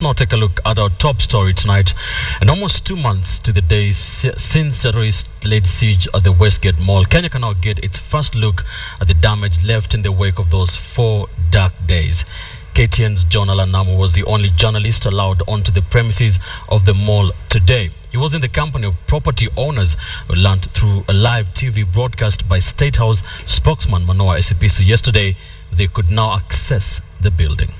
now take a look at our top story tonight. And almost 2 months to the day since terrorists laid siege at the Westgate Mall, Kenya can now get its first look at the damage left in the wake of those 4 dark days. KTN's John Alan Namu was the only journalist allowed onto the premises of the mall today. He was in the company of property owners who learned through a live TV broadcast by State House spokesman Manoa Esipisu yesterday they could now access the building.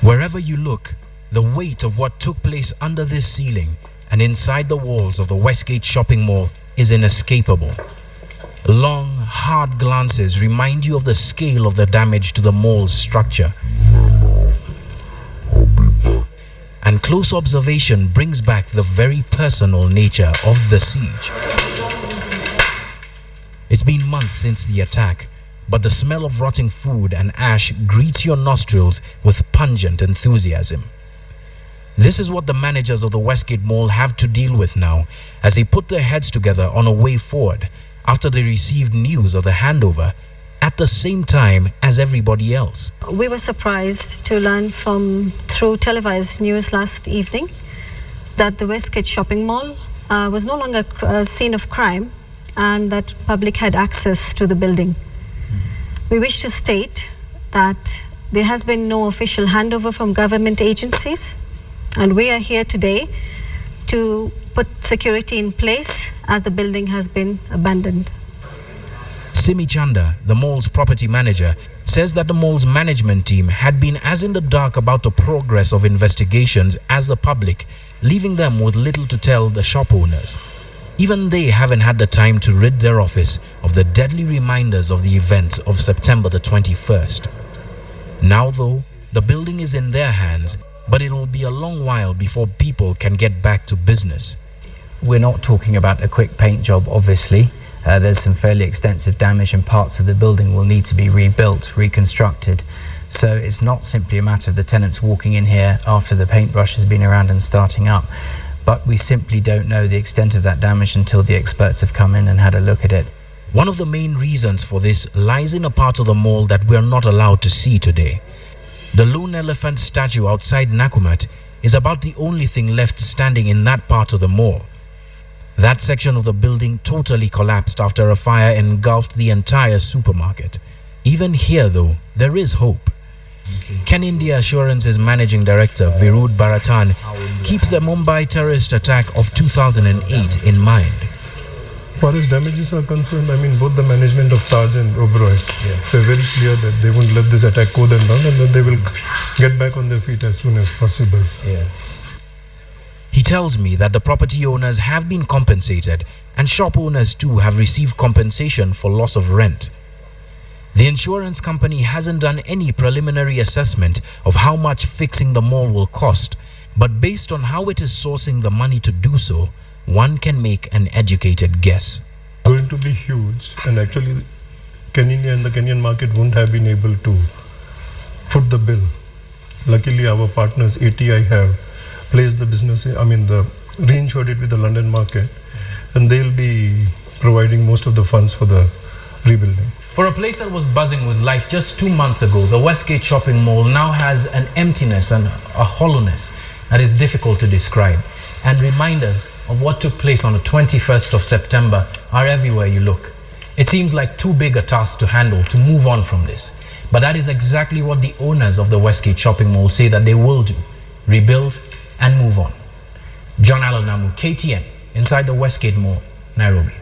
Wherever you look, the weight of what took place under this ceiling and inside the walls of the Westgate shopping mall is inescapable. Long, hard glances remind you of the scale of the damage to the mall's structure. And close observation brings back the very personal nature of the siege. It's been months since the attack, but the smell of rotting food and ash greets your nostrils with pungent enthusiasm. This is what the managers of the Westgate Mall have to deal with now as they put their heads together on a way forward after they received news of the handover at the same time as everybody else. We were surprised to learn through televised news last evening that the Westgate shopping mall was no longer a scene of crime and that public had access to the building. We wish to state that there has been no official handover from government agencies, and we are here today to put security in place as the building has been abandoned. Simi Chanda, the mall's property manager, says that the mall's management team had been as in the dark about the progress of investigations as the public, leaving them with little to tell the shop owners. Even they haven't had the time to rid their office of the deadly reminders of the events of September the 21st. Now though, the building is in their hands, but it will be a long while before people can get back to business. We're not talking about a quick paint job, obviously. There's some fairly extensive damage and parts of the building will need to be rebuilt, reconstructed. So it's not simply a matter of the tenants walking in here after the paintbrush has been around and starting up. But we simply don't know the extent of that damage until the experts have come in and had a look at it. One of the main reasons for this lies in a part of the mall that we're not allowed to see today. The lone elephant statue outside Nakumatt is about the only thing left standing in that part of the mall. That section of the building totally collapsed after a fire engulfed the entire supermarket. Even here though, there is hope. Ken India Assurance's managing director Virud Bharatan keeps the Mumbai terrorist attack of 2008 in mind. As far as damages are concerned, both the management of Taj and Oberoi, they're very clear that they won't let this attack go them down and that they will get back on their feet as soon as possible. He tells me that the property owners have been compensated and shop owners too have received compensation for loss of rent. The insurance company hasn't done any preliminary assessment of how much fixing the mall will cost, but based on how it is sourcing the money to do so, one can make an educated guess. Going to be huge, and actually Kenya and the Kenyan market won't have been able to foot the bill. Luckily our partners ATI have placed the business, reinsured it with the London market, and they'll be providing most of the funds for the rebuilding. For a place that was buzzing with life just 2 months ago, the Westgate shopping mall now has an emptiness and a hollowness that is difficult to describe. And reminders of what took place on the 21st of September are everywhere you look. It seems like too big a task to handle to move on from this. But that is exactly what the owners of the Westgate shopping mall say that they will do. Rebuild and move on. John Alan Namu, KTN, inside the Westgate Mall, Nairobi.